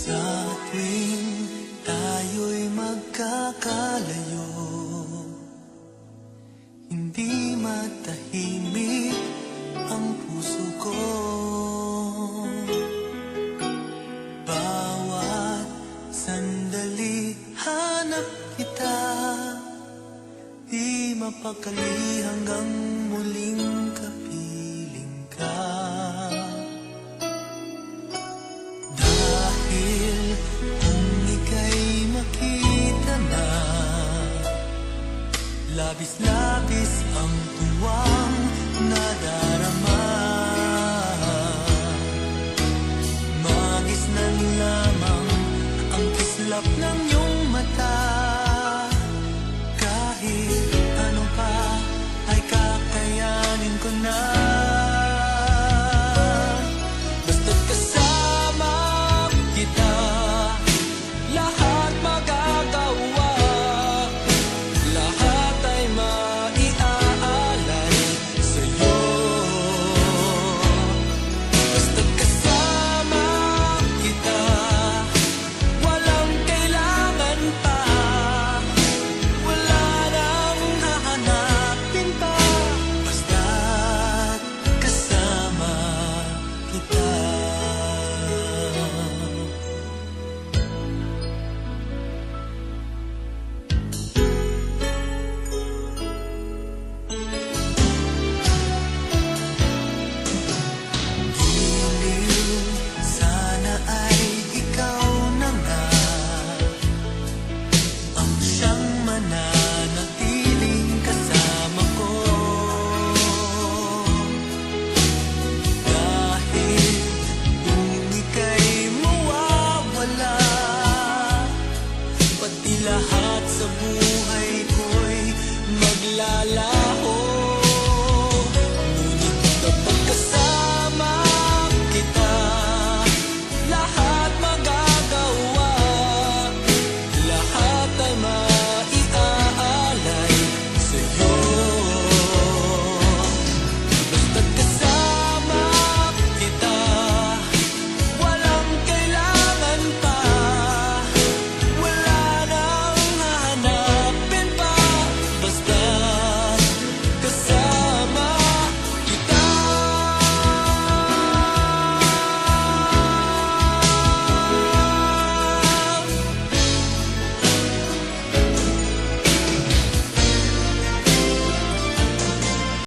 Sa tuwing tayo'y magkakalayo, hindi matahimik ang puso ko. Bawat sandali hanap kita, di mapakali hanggang muling kapiling ka. Dahil kung ika'y makita na, labis-labis ang tuwang nadarama. Magisnan lamang ang kislap ng iyong mata.